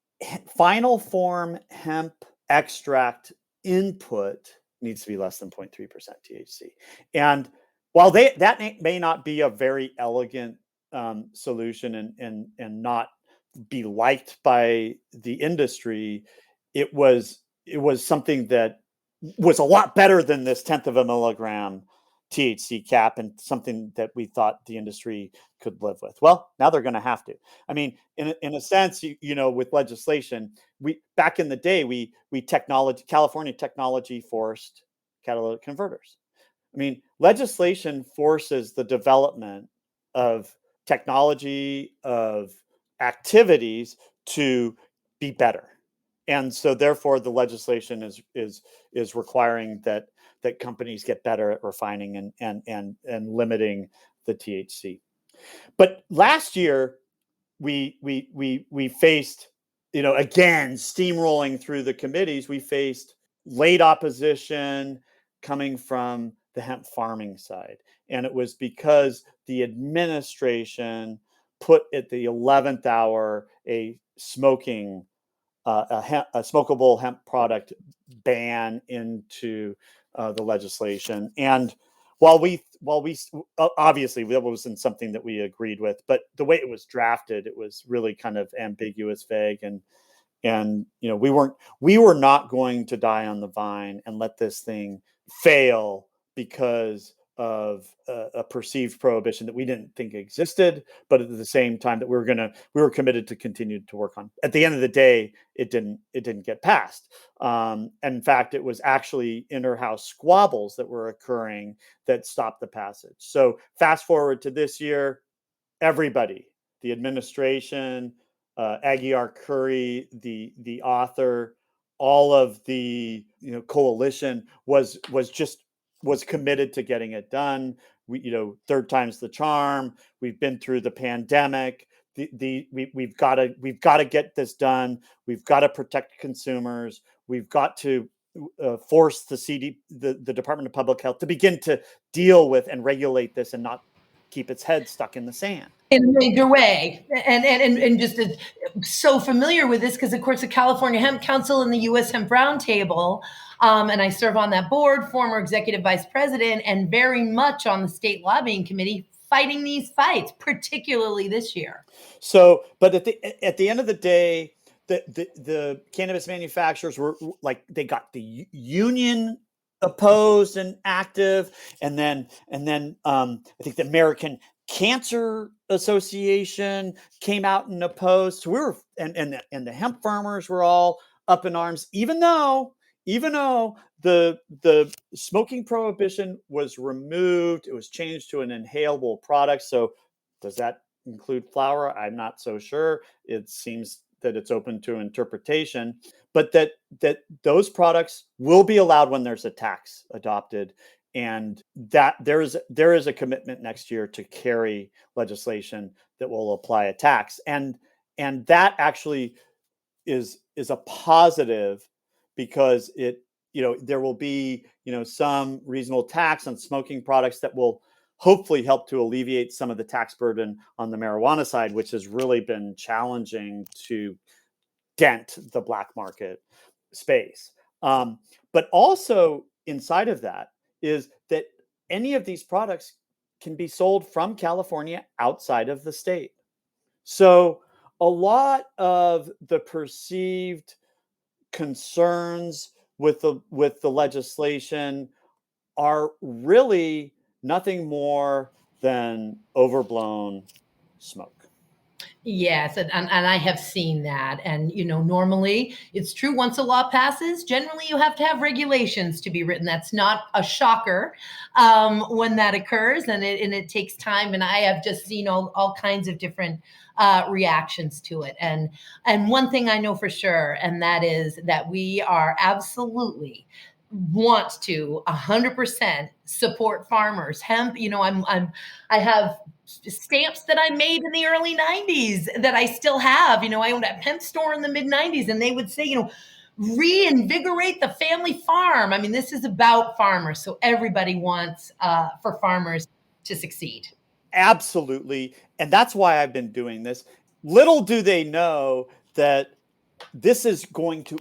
Speaker 2: final form hemp extract input needs to be less than 0.3% THC. And while that may not be a very elegant solution and not be liked by the industry, it was something that was a lot better than this 1/10 of a milligram THC cap, and something that we thought the industry could live with. Well, now they're going to have to. I mean, in a sense, with legislation, back in the day, California technology forced catalytic converters. I mean, legislation forces the development of technology, of activities to be better. And so therefore the legislation is requiring that companies get better at refining and limiting the THC. But last year we faced, again, steamrolling through the committees, we faced late opposition coming from the hemp farming side. And it was because the administration put at the 11th hour a smokable hemp product ban into the legislation. And while we obviously that wasn't something that we agreed with, but the way it was drafted, it was really kind of ambiguous, vague, and we were not going to die on the vine and let this thing fail because of a perceived prohibition that we didn't think existed, but at the same time that we were committed to continue to work on. At the end of the day, it didn't get passed. And in fact, it was actually inter-house squabbles that were occurring that stopped the passage. So fast forward to this year, everybody, the administration, Aguiar Curry, the author, all of the coalition was committed to getting it done. Third time's the charm. We've been through the pandemic. We've got to get this done. We've got to protect consumers. We've got to force the Department of Public Health to begin to deal with and regulate this and not keep its head stuck in the sand.
Speaker 1: In a major way, and just so familiar with this because, of course, the California Hemp Council and the U.S. Hemp Roundtable, and I serve on that board, former executive vice president, and very much on the state lobbying committee, fighting these fights, particularly this year.
Speaker 2: So, but at the end of the day, the cannabis manufacturers were like, they got the union opposed and active, and then I think the American Cancer Association came out and opposed. So we were, and the hemp farmers were all up in arms, even though the smoking prohibition was removed. It was changed to an inhalable product. So does that include flower? I'm not so sure. It seems that it's open to interpretation, but that those products will be allowed when there's a tax adopted, and that there is a commitment next year to carry legislation that will apply a tax, and that actually is a positive, because it there will be some reasonable tax on smoking products that will hopefully help to alleviate some of the tax burden on the marijuana side, which has really been challenging to dent the black market space. But also inside of that is that any of these products can be sold from California outside of the state. So a lot of the perceived concerns with the legislation are really nothing more than overblown smoke.
Speaker 1: Yes, and I have seen that. And, normally it's true, once a law passes, generally you have to have regulations to be written. That's not a shocker when that occurs, and it takes time. And I have just seen all kinds of different reactions to it. And one thing I know for sure, and that is that we are absolutely want to 100% support farmers. Hemp, I have stamps that I made in the early 90s that I still have. I owned a hemp store in the mid 90s, and they would say, reinvigorate the family farm. I mean, this is about farmers. So everybody wants for farmers to succeed.
Speaker 2: Absolutely. And that's why I've been doing this. Little do they know that this is going to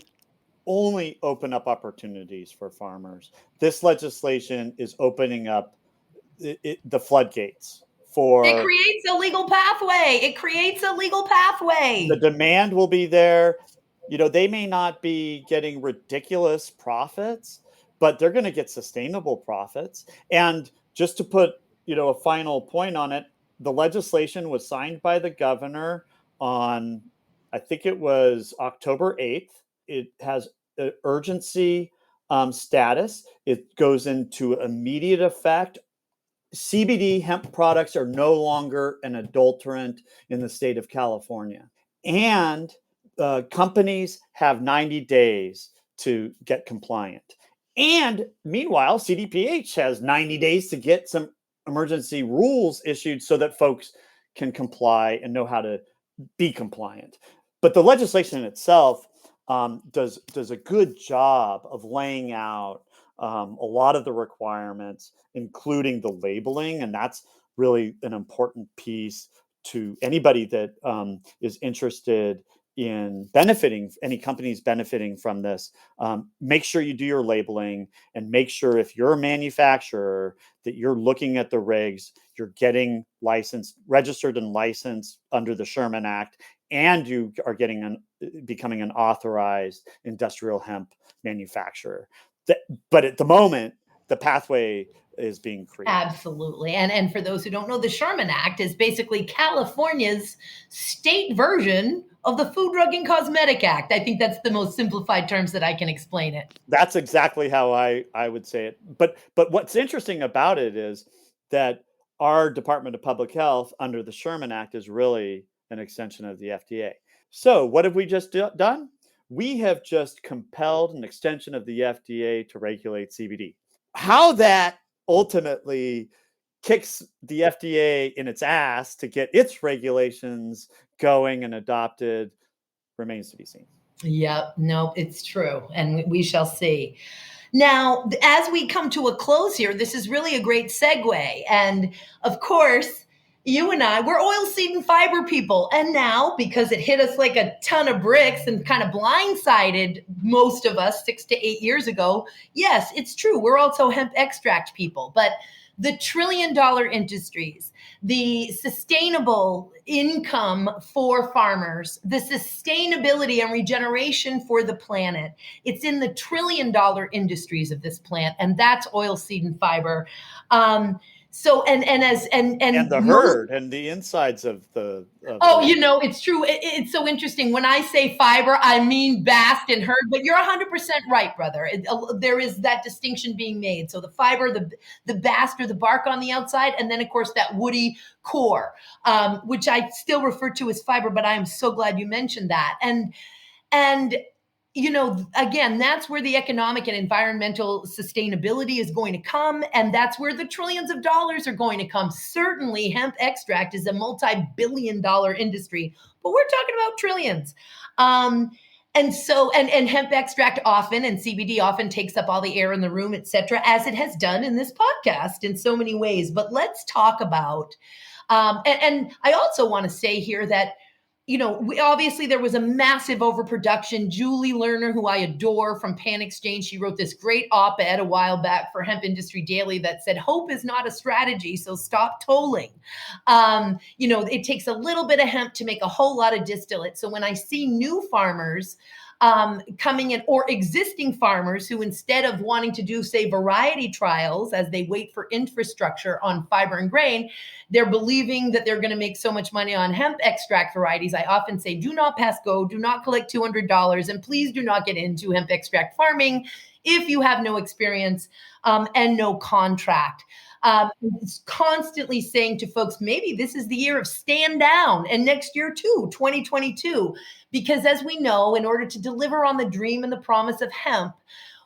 Speaker 2: only open up opportunities for farmers. This legislation is opening up the floodgates for.
Speaker 1: It creates a legal pathway.
Speaker 2: The demand will be there. They may not be getting ridiculous profits, but they're going to get sustainable profits. And just to put, a final point on it, the legislation was signed by the governor on, I think it was October 8th. It has urgency status. It goes into immediate effect. CBD hemp products are no longer an adulterant in the state of California. And companies have 90 days to get compliant. And meanwhile, CDPH has 90 days to get some emergency rules issued so that folks can comply and know how to be compliant. But the legislation itself does a good job of laying out a lot of the requirements, including the labeling. And that's really an important piece to anybody that is interested in benefiting, any companies benefiting from this. Make sure you do your labeling, and make sure if you're a manufacturer that you're looking at the regs, you're getting licensed, registered and licensed under the Sherman Act, and you are becoming an authorized industrial hemp manufacturer. But at the moment, the pathway is being created.
Speaker 1: Absolutely. And for those who don't know, the Sherman Act is basically California's state version of the Food, Drug, and Cosmetic Act. I think that's the most simplified terms that I can explain it.
Speaker 2: That's exactly how I would say it. But what's interesting about it is that our Department of Public Health under the Sherman Act is really an extension of the FDA. So what have we just done? We have just compelled an extension of the FDA to regulate CBD. How that ultimately kicks the FDA in its ass to get its regulations going and adopted remains to be seen.
Speaker 1: Yep. No, it's true. And we shall see. Now, as we come to a close here, this is really a great segue. And of course, you and I, we're oilseed and fiber people. And now, because it hit us like a ton of bricks and kind of blindsided most of us 6 to 8 years ago, yes, it's true. We're also hemp extract people. But the trillion-dollar industries, the sustainable income for farmers, the sustainability and regeneration for the planet, it's in the trillion-dollar industries of this plant, and that's oilseed and fiber. So and
Speaker 2: the herd and the insides of the.
Speaker 1: It's true. It's so interesting. When I say fiber, I mean bast and herd, but you're 100% right, brother. There is that distinction being made. So the fiber, the bast or the bark on the outside, and then of course that woody core, which I still refer to as fiber. But I am so glad you mentioned that. And again, that's where the economic and environmental sustainability is going to come. And that's where the trillions of dollars are going to come. Certainly, hemp extract is a multi-billion-dollar industry, but we're talking about trillions. And hemp extract often, and CBD often takes up all the air in the room, et cetera, as it has done in this podcast in so many ways. But let's talk about, and I also want to say here that, obviously there was a massive overproduction. Julie Lerner, who I adore from Pan Exchange, she wrote this great op-ed a while back for Hemp Industry Daily that said, hope is not a strategy, so stop tolling. It takes a little bit of hemp to make a whole lot of distillate. So when I see new farmers coming in, or existing farmers who, instead of wanting to do, say, variety trials as they wait for infrastructure on fiber and grain, they're believing that they're going to make so much money on hemp extract varieties. I often say, do not pass go, do not collect $200, and please do not get into hemp extract farming if you have no experience and no contract. It's constantly saying to folks, maybe this is the year of stand down, and next year too, 2022, because as we know, in order to deliver on the dream and the promise of hemp,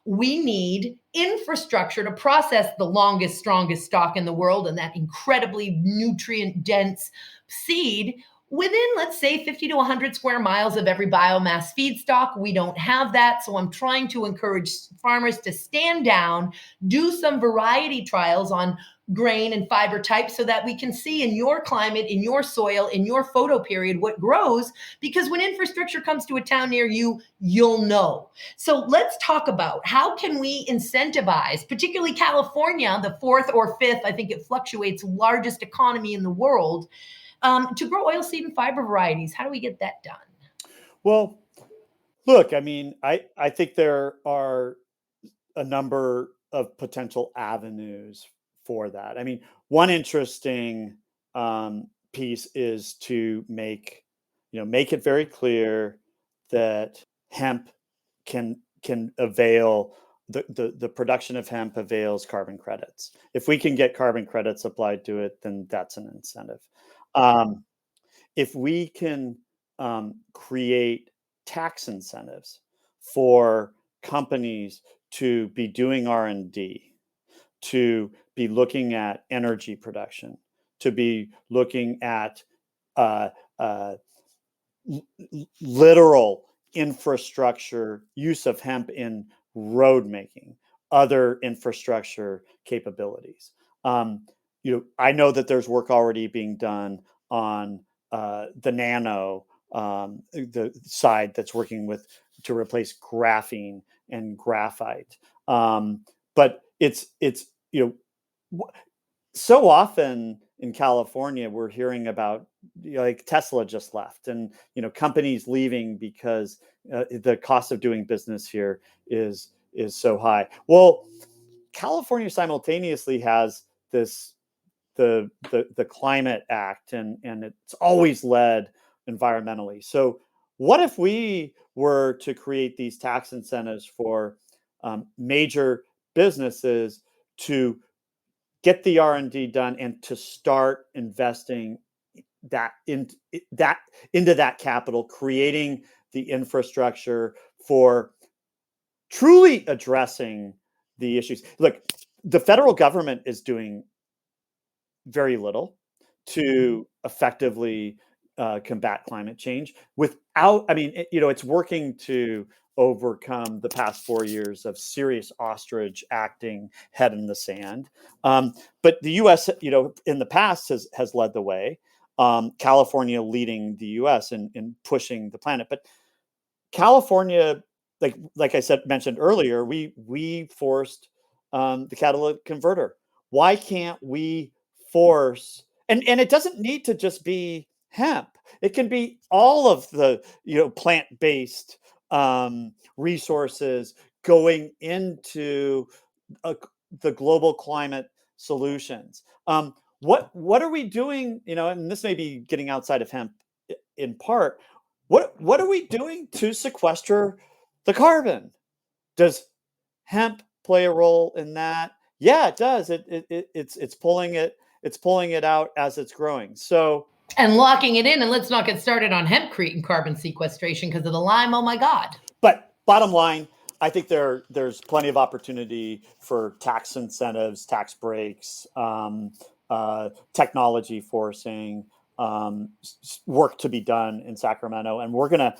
Speaker 1: We need infrastructure to process the longest, strongest stalk in the world and that incredibly nutrient dense seed within, let's say, 50 to 100 square miles of every biomass feedstock. We don't have that. So I'm trying to encourage farmers to stand down, do some variety trials on grain and fiber types so that we can see in your climate, in your soil, in your photo period, what grows. Because when infrastructure comes to a town near you, you'll know. So let's talk about how can we incentivize, particularly California, the fourth or fifth, I think it fluctuates, largest economy in the world, to grow oilseed and fiber varieties. How do we get that done?
Speaker 2: Well, look, I mean, I think there are a number of potential avenues for that. I mean, one interesting piece is to make it very clear that hemp can avail the production of hemp avails carbon credits. If we can get carbon credits applied to it, then that's an incentive. If we can create tax incentives for companies to be doing R&D, to be looking at energy production, to be looking at literal infrastructure use of hemp in road making, other infrastructure capabilities. I know that there's work already being done on the nano the side that's working to replace graphene and graphite. But it's so often in California we're hearing about like Tesla just left, and companies leaving because the cost of doing business here is so high. Well, California simultaneously has this the Climate Act, and it's always led environmentally. So what if we were to create these tax incentives for major businesses to get the R&D done and to start investing into that capital, creating the infrastructure for truly addressing the issues. Look, the federal government is doing very little to effectively combat climate change it's working to overcome the past 4 years of serious ostrich acting head in the sand. But the U.S., in the past has led the way. California leading the U.S. in pushing the planet. But California, like I mentioned earlier, we forced the catalytic converter. Why can't we force? And it doesn't need to just be hemp. It can be all of the plant-based resources going into the global climate solutions. What are we doing? And this may be getting outside of hemp in part. What are we doing to sequester the carbon? Does hemp play a role in that? Yeah, it does. It's pulling it out as it's growing. So
Speaker 1: and locking it in. And let's not get started on hempcrete and carbon sequestration because of the lime. Oh my God.
Speaker 2: But bottom line, I think there's plenty of opportunity for tax incentives, tax breaks, technology forcing, work to be done in Sacramento. And we're gonna,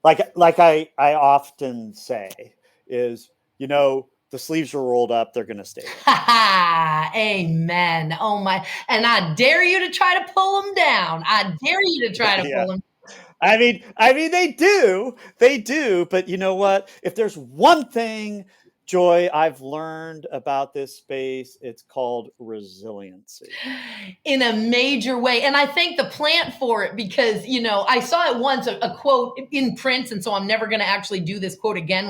Speaker 2: like I often say, is the sleeves are rolled up, they're gonna stay.
Speaker 1: Amen. Oh my! And I dare you to try to pull them down. I dare you to try to pull them.
Speaker 2: I mean, they do. But you know what? If there's one thing, Joy, I've learned about this space, it's called resiliency.
Speaker 1: In a major way. And I thank the plant for it because, I saw it once, a quote in print. And so I'm never going to actually do this quote again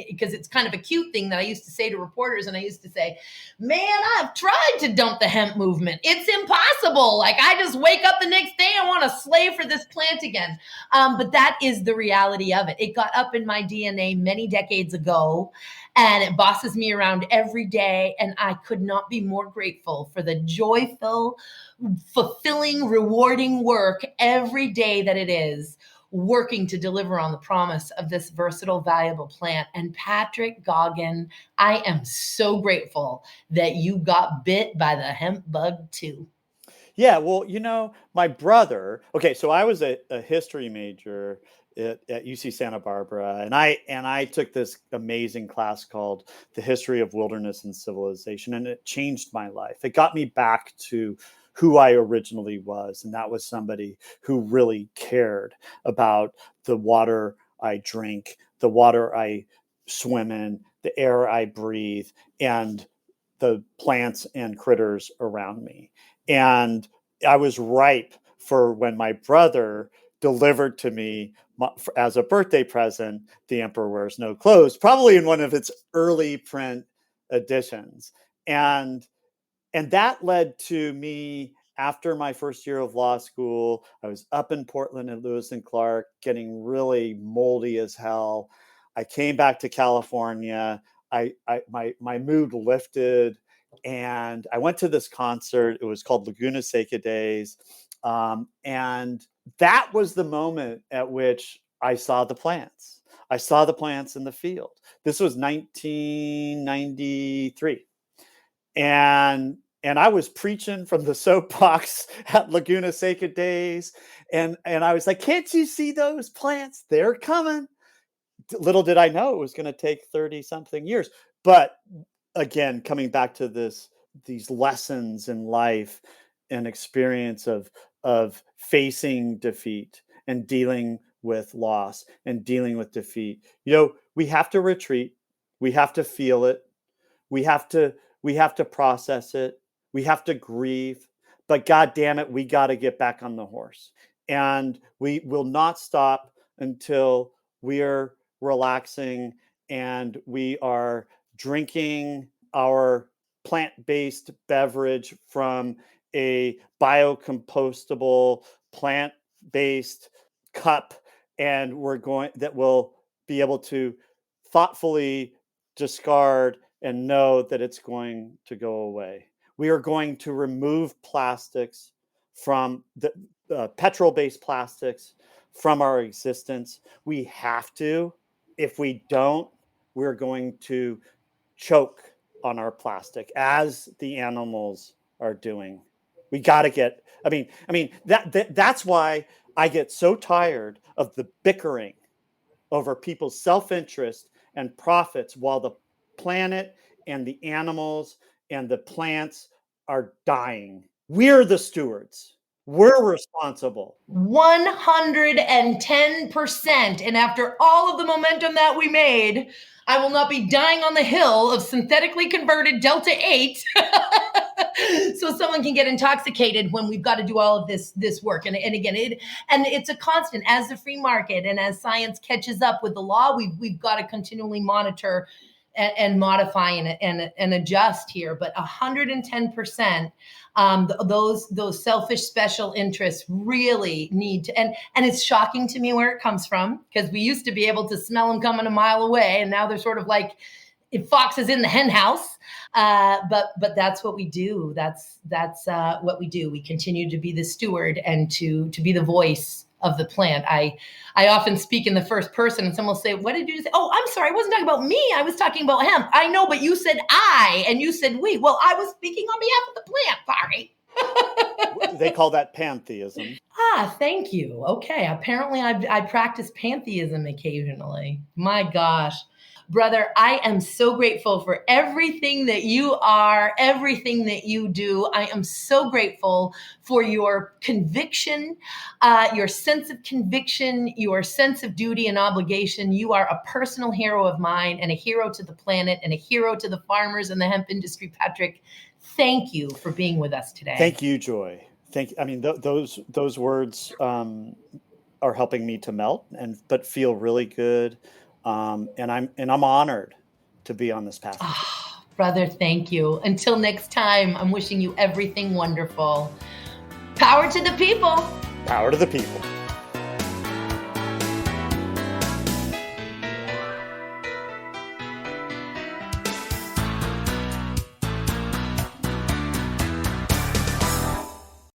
Speaker 1: because it's kind of a cute thing that I used to say to reporters. And I used to say, man, I've tried to dump the hemp movement. It's impossible. Like I just wake up the next day and want to slave for this plant again. But that is the reality of it. It got up in my DNA many decades ago. And it bosses me around every day. And I could not be more grateful for the joyful, fulfilling, rewarding work every day that it is working to deliver on the promise of this versatile, valuable plant. And Patrick Goggin, I am so grateful that you got bit by the hemp bug too.
Speaker 2: Yeah, well, my brother. Okay, so I was a history major at UC Santa Barbara, and I took this amazing class called The History of Wilderness and Civilization, and it changed my life. It got me back to who I originally was, and that was somebody who really cared about the water I drink, the water I swim in, the air I breathe, and the plants and critters around me. And I was ripe for when my brother delivered to me as a birthday present, The Emperor Wears No Clothes, probably in one of its early print editions. And that led to me, after my first year of law school, I was up in Portland and Lewis and Clark, getting really moldy as hell. I came back to California. My mood lifted, and I went to this concert. It was called Laguna Seca Days, and that was the moment at which I saw the plants. I saw the plants in the field. This was 1993, and I was preaching from the soapbox at Laguna Seca Days, and I was like, "Can't you see those plants? They're coming." Little did I know it was going to take 30 something years. But again, coming back to these lessons in life and experience of facing defeat and dealing with loss and dealing with defeat. We have to retreat. We have to feel it. We have to process it. We have to grieve. But God damn it, we got to get back on the horse. And we will not stop until we are relaxing and we are drinking our plant-based beverage from a biocompostable plant-based cup, and that will be able to thoughtfully discard and know that it's going to go away. We are going to remove plastics from the petrol-based plastics from our existence. We have to. If we don't, we're going to choke on our plastic as the animals are doing. We got to get, that's why I get so tired of the bickering over people's self-interest and profits while the planet and the animals and the plants are dying. We're the stewards. We're responsible.
Speaker 1: 110%. And after all of the momentum that we made, I will not be dying on the hill of synthetically converted Delta 8 so someone can get intoxicated when we've got to do all of this work. And again, it's a constant. As the free market and as science catches up with the law, we've got to continually monitor and modify and adjust here. But 110%, those selfish special interests really need to, and it's shocking to me where it comes from, because we used to be able to smell them coming a mile away, and now they're sort of like foxes in the hen house. But that's what we do. That's what we do. We continue to be the steward and to be the voice of the plant. I often speak in the first person, and someone will say, "What did you say?" "Oh, I'm sorry, I wasn't talking about me. I was talking about hemp." "I know, but you said I, and you said we." "Well, I was speaking on behalf of the plant. Sorry."
Speaker 2: They call that pantheism.
Speaker 1: Thank you. Okay, apparently I practice pantheism occasionally. My gosh. Brother, I am so grateful for everything that you are, everything that you do. I am so grateful for your conviction, your sense of conviction, your sense of duty and obligation. You are a personal hero of mine and a hero to the planet and a hero to the farmers and the hemp industry. Patrick, thank you for being with us today.
Speaker 2: Thank you, Joy. Those words are helping me to melt but feel really good. And I'm honored to be on this path.
Speaker 1: Brother, thank you. Until next time, I'm wishing you everything wonderful. Power to the people.
Speaker 2: Power to the people.